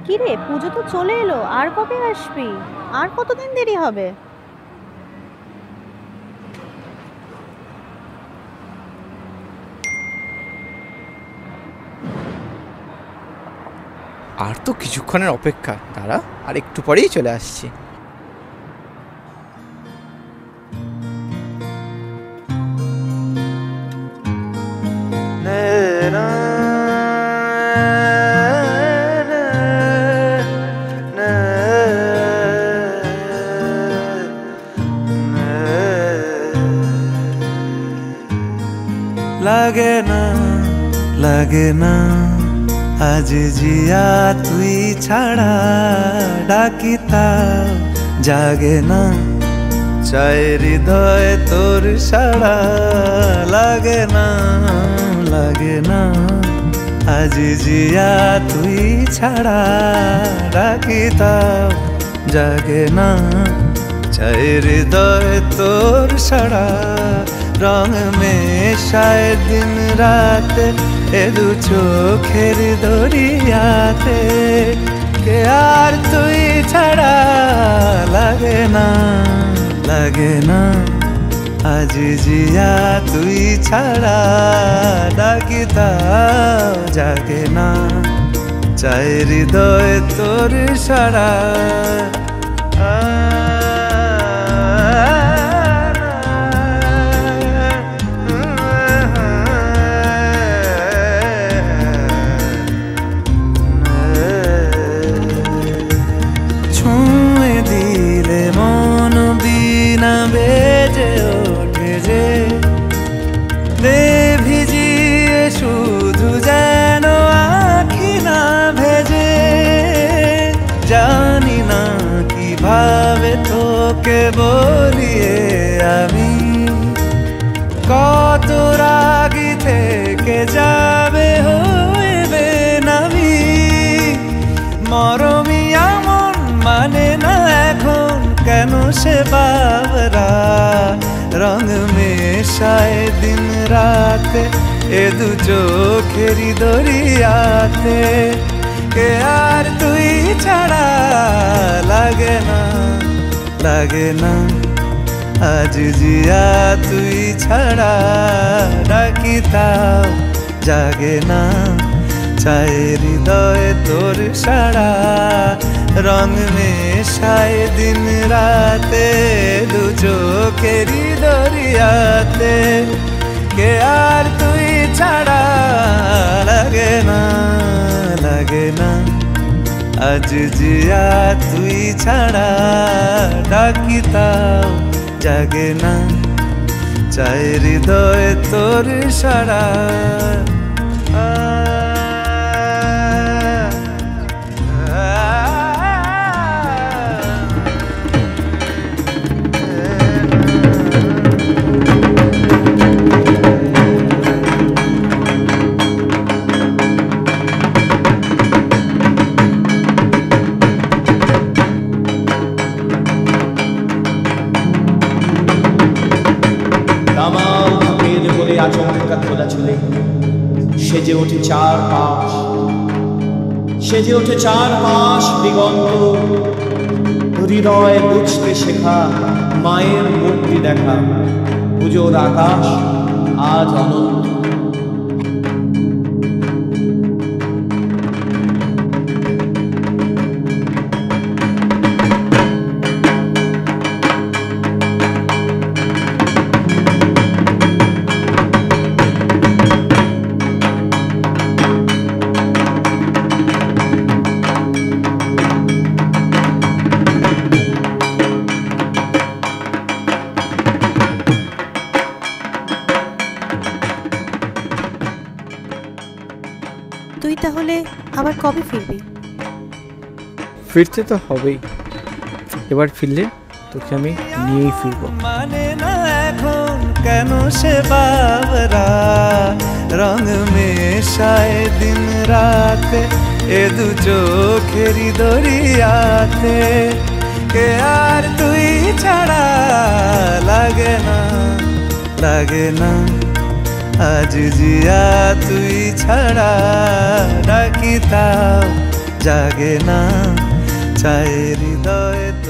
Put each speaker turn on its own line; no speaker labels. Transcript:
কি রে, পুজো তো চলে এলো, আর কবে আসবি? আর কতদিন দেরি হবে?
আর তো কিছুক্ষণের অপেক্ষা, দাঁড়া, আর একটু পরেই চলে আসছি।
লাগে না লাগে না আজ জিয়া তুই ছাড়া, ডাকিতা জাগে না চাই হৃদয় তোর সাড়া। লাগে না লাগে না আজ জিয়া তুই ছাড়া, ডাকিতা জাগে না চাই হৃদয় তোর সাড়া। রং মেশায় দিন রাত এ দু চোখের দরিয়াতে, কে আর তুই ছাড়া। লাগে না লাগে না আজ জিয়া তুই ছাড়া, ডাকিতা জাগে না চাই হৃদয় তোর সাড়া। বেজে ওঠে যে দে ভিজিয়ে শুধু যেন আখি না ভেজে। জানি না কিভাবে তোকে বলিয়ে আমি, কত রাগি থেকে যাবে হইবে নামি। মরমি এমন মানে না এখন কেন সে বাবরা, রং মেশায় দিন রাতে এ দু চোখেরি দরিয়াতে, কে আর তুই ছাড়া। লাগে না লাগে না আজ জিয়া তুই ছাড়া, ডাকিতাও জাগে না চাই হৃদয় তোর সাড়া। রং মেশায় দিন রাতে দু চোখেরি দরিয়াতে, কে আর তুই ছাড়া। লাগে না লাগে না আজ জিয়া তুই ছাড়া, ডাকিতাও জাগে না চাই হৃদয় তোর সাড়া।
আচমকা খোলা চুলে সেজে ওঠে চারপাশ, সেজে ওঠে চারপাশ দিগন্ত। হৃদয় বুঝতে শেখা মায়ের মূর্তি দেখা, পুজোর আকাশ আজ অনন্ত।
তুই তাহলে আবার কবে ফিরবি?
ফিরতে তো হবেই, এবার ফিরলে তোকে আমি নিয়েই ফিরবো।
মানে না এখন কেন সে বাবরা, রং মেশায় দিন রাতে এ দু চোখেরি দরিয়াতে, কে আর তুই ছাড়া। লাগে না লাগে না আজ জিয়া তুই ছাড়া, ডাকিতাও জাগে না চায় হৃদয়ে